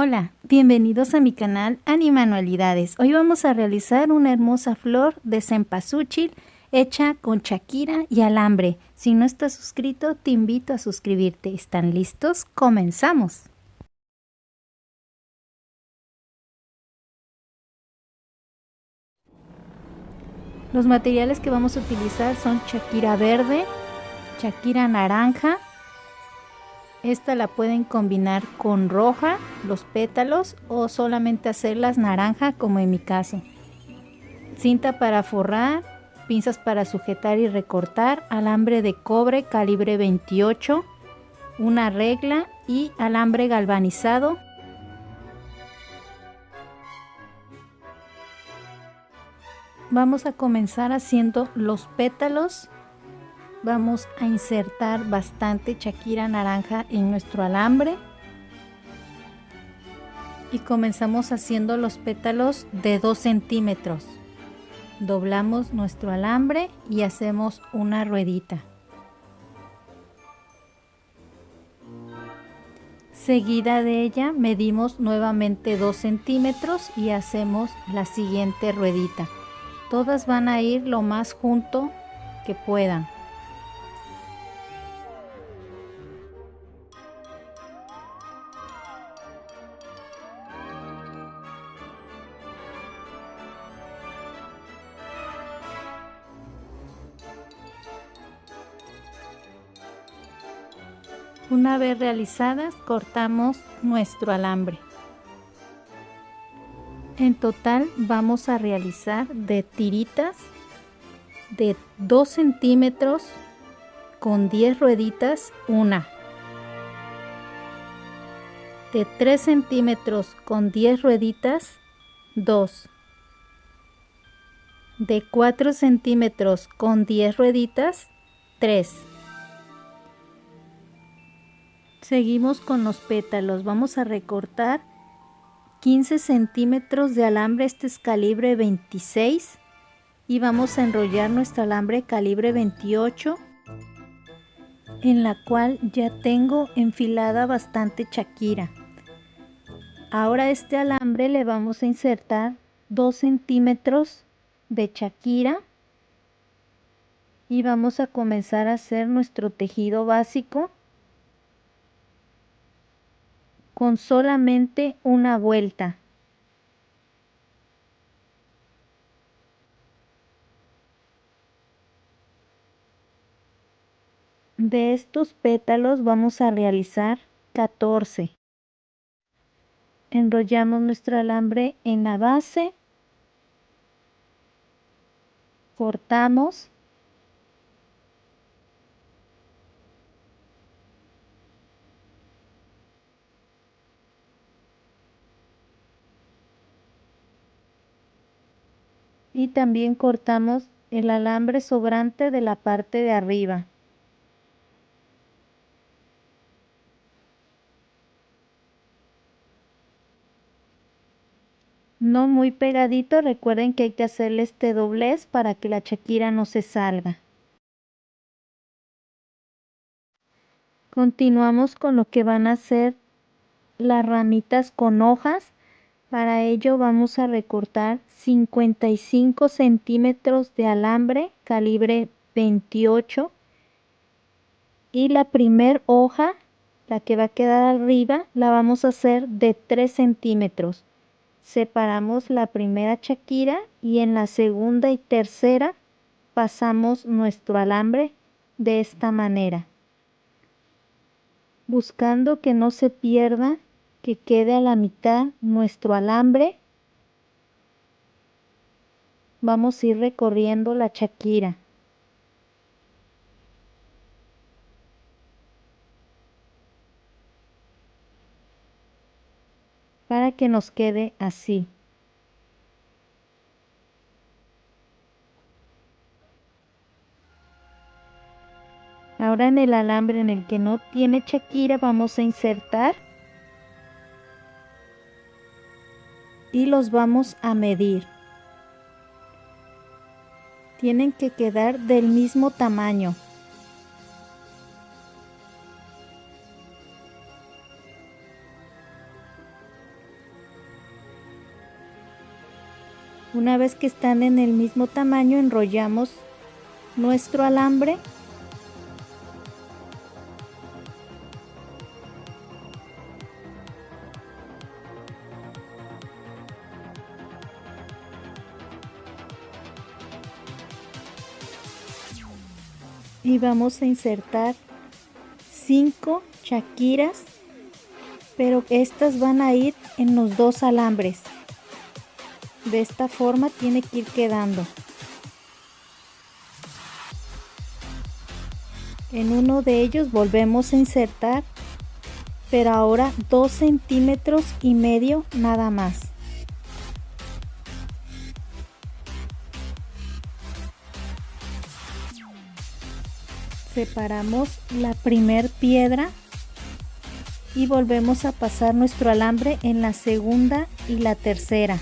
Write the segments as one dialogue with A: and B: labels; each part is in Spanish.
A: Hola, bienvenidos a mi canal Animanualidades. Hoy vamos a realizar una hermosa flor de cempasúchil hecha con shakira y alambre. Si no estás suscrito, te invito a suscribirte. ¿Están listos? ¡Comenzamos! Los materiales que vamos a utilizar son shakira verde, shakira naranja. Esta la pueden combinar con roja, los pétalos, o solamente hacerlas naranja como en mi caso. Cinta para forrar, pinzas para sujetar y recortar, alambre de cobre calibre 28, una regla y alambre galvanizado. Vamos a comenzar haciendo los pétalos. Vamos a insertar bastante shakira naranja en nuestro alambre y comenzamos haciendo los pétalos de 2 centímetros. Doblamos nuestro alambre y hacemos una ruedita. Seguida de ella medimos nuevamente 2 centímetros y hacemos la siguiente ruedita. Todas van a ir lo más junto que puedan. Una vez realizadas, cortamos nuestro alambre. En total vamos a realizar de tiritas de 2 centímetros con 10 rueditas, una. De 3 centímetros con 10 rueditas, 2. De 4 centímetros con 10 rueditas, 3. Seguimos con los pétalos. Vamos a recortar 15 centímetros de alambre, este es calibre 26, y vamos a enrollar nuestro alambre calibre 28, en la cual ya tengo enfilada bastante shakira. Ahora a este alambre le vamos a insertar 2 centímetros de shakira y vamos a comenzar a hacer nuestro tejido básico con solamente una vuelta. De estos pétalos vamos a realizar 14. Enrollamos nuestro alambre en la base, cortamos y también cortamos el alambre sobrante de la parte de arriba. No muy pegadito, recuerden que hay que hacerle este doblez para que la shakira no se salga. Continuamos con lo que van a ser las ramitas con hojas. Para ello vamos a recortar 55 centímetros de alambre calibre 28 y la primer hoja, la que va a quedar arriba, la vamos a hacer de 3 centímetros. Separamos la primera shakira y en la segunda y tercera pasamos nuestro alambre de esta manera, buscando que no se pierda, que quede a la mitad nuestro alambre. Vamos a ir recorriendo la shakira. Para que nos quede así. Ahora en el alambre en el que no tiene shakira vamos a insertar y los vamos a medir. Tienen que quedar del mismo tamaño. Una vez que están en el mismo tamaño, enrollamos nuestro alambre y vamos a insertar 5 chaquiras, pero estas van a ir en los 2 alambres. De esta forma tiene que ir quedando. En uno de ellos volvemos a insertar, pero ahora 2 centímetros y medio nada más. Separamos la primer piedra y volvemos a pasar nuestro alambre en la segunda y la tercera.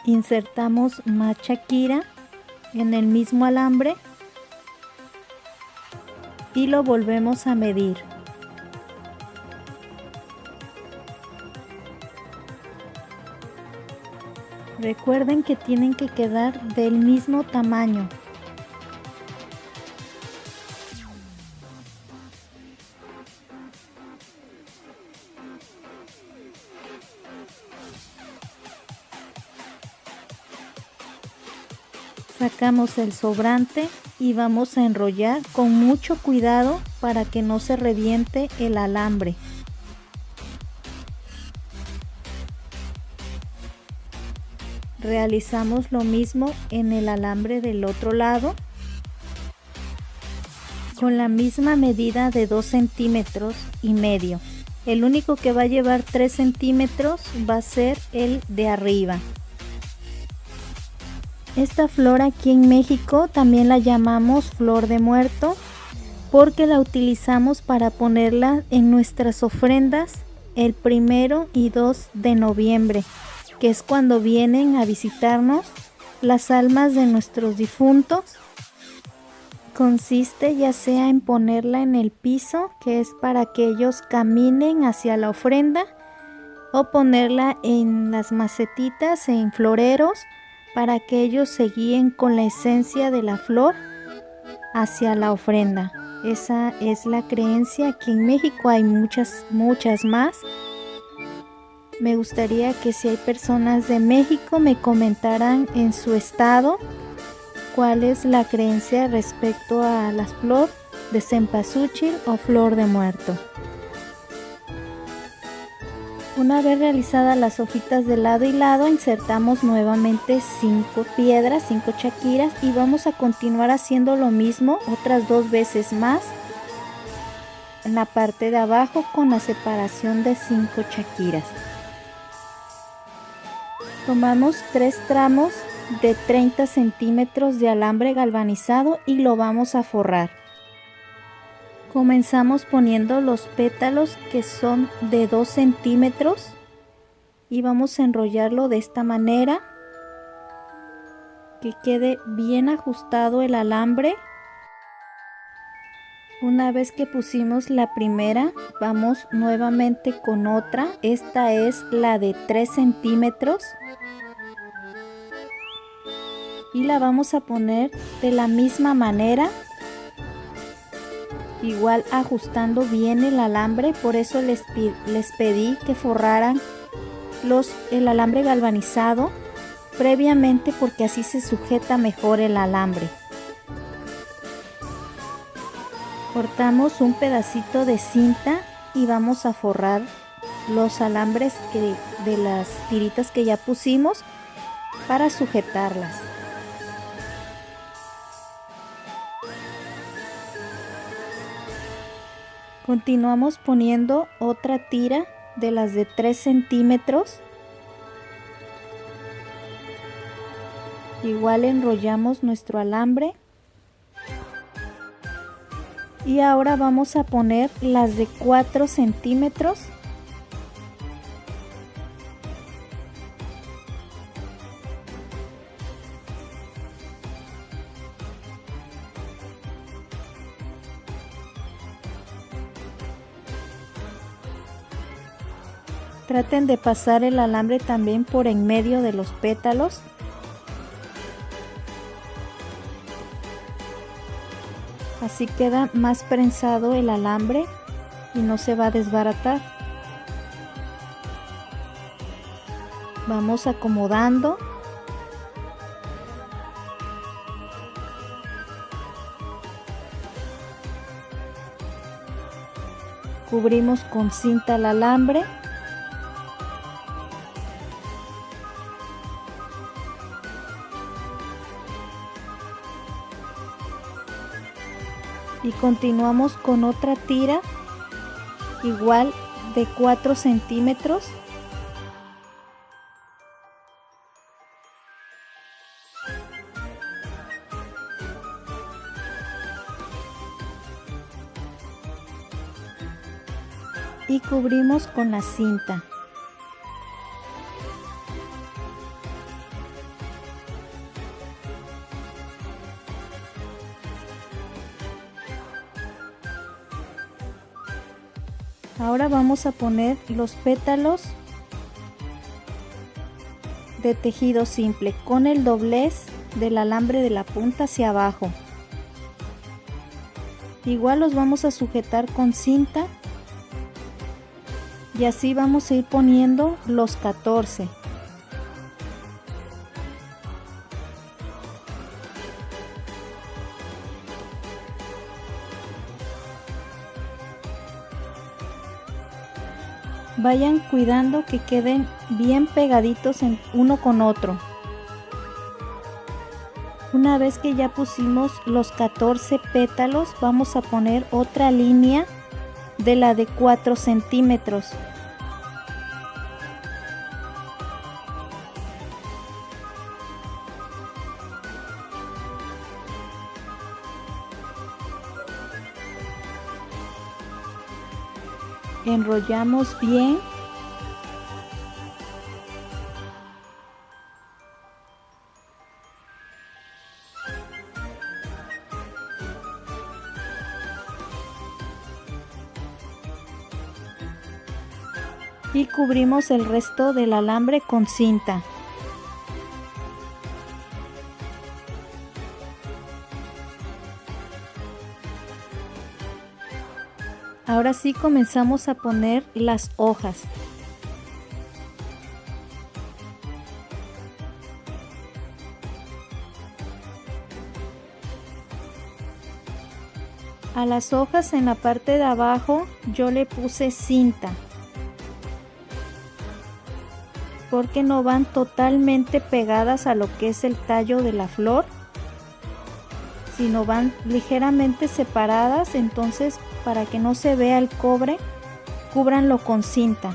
A: Insertamos más chaquira en el mismo alambre y lo volvemos a medir. Recuerden que tienen que quedar del mismo tamaño. Sacamos el sobrante y vamos a enrollar con mucho cuidado para que no se reviente el alambre. Realizamos lo mismo en el alambre del otro lado con la misma medida de 2 centímetros y medio. El único que va a llevar 3 centímetros va a ser el de arriba. Esta flor aquí en México también la llamamos flor de muerto porque la utilizamos para ponerla en nuestras ofrendas el 1 y 2 de noviembre, que es cuando vienen a visitarnos las almas de nuestros difuntos. Consiste ya sea en ponerla en el piso, que es para que ellos caminen hacia la ofrenda, o ponerla en las macetitas, en floreros, para que ellos se guíen con la esencia de la flor hacia la ofrenda. Esa es la creencia. Aquí en México hay muchas más. Me gustaría que si hay personas de México me comentaran en su estado cuál es la creencia respecto a la flor de cempasúchil o flor de muerto. Una vez realizadas las hojitas de lado y lado, insertamos nuevamente 5 piedras, 5 chaquiras, y vamos a continuar haciendo lo mismo otras 2 veces más en la parte de abajo con la separación de 5 chaquiras. Tomamos 3 tramos de 30 centímetros de alambre galvanizado y lo vamos a forrar. Comenzamos poniendo los pétalos, que son de 2 centímetros, y vamos a enrollarlo de esta manera, que quede bien ajustado el alambre. Una vez que pusimos la primera, vamos nuevamente con otra. Esta es la de 3 centímetros y la vamos a poner de la misma manera, igual ajustando bien el alambre. Por eso les pedí que forraran el alambre galvanizado previamente, porque así se sujeta mejor el alambre. Cortamos un pedacito de cinta y vamos a forrar los alambres de las tiritas que ya pusimos para sujetarlas. Continuamos poniendo otra tira de las de 3 centímetros. Igual enrollamos nuestro alambre Y ahora vamos a poner las de 4 centímetros. Traten de pasar el alambre también por en medio de los pétalos. Así queda más prensado el alambre y no se va a desbaratar. Vamos acomodando. Cubrimos con cinta el alambre. Y continuamos con otra tira igual de 4 centímetros. Y cubrimos con la cinta. Ahora vamos a poner los pétalos de tejido simple con el doblez del alambre de la punta hacia abajo. Igual los vamos a sujetar con cinta y así vamos a ir poniendo los 14. Vayan cuidando que queden bien pegaditos uno con otro. Una vez que ya pusimos los 14 pétalos, vamos a poner otra línea de la de 4 centímetros. Enrollamos bien. Y cubrimos el resto del alambre con cinta. Ahora sí comenzamos a poner las hojas. A las hojas en la parte de abajo yo le puse cinta, porque no van totalmente pegadas a lo que es el tallo de la flor, sino van ligeramente separadas. Entonces, para que no se vea el cobre, cúbranlo con cinta.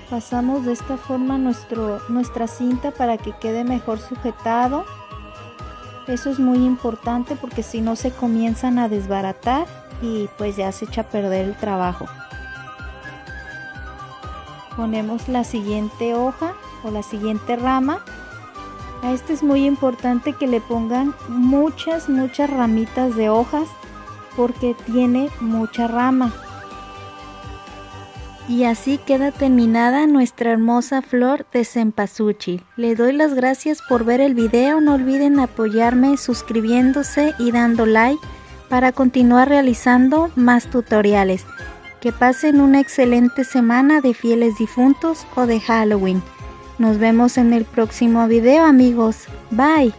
A: Pasamos de esta forma nuestra cinta para que quede mejor sujetado. Eso es muy importante porque si no se comienzan a desbaratar y pues ya se echa a perder el trabajo. Ponemos la siguiente hoja o la siguiente rama. A este es muy importante que le pongan muchas ramitas de hojas porque tiene mucha rama. Y así queda terminada nuestra hermosa flor de cempasúchil. Les doy las gracias por ver el video. No olviden apoyarme suscribiéndose y dando like para continuar realizando más tutoriales. Que pasen una excelente semana de fieles difuntos o de Halloween. Nos vemos en el próximo video, amigos. Bye.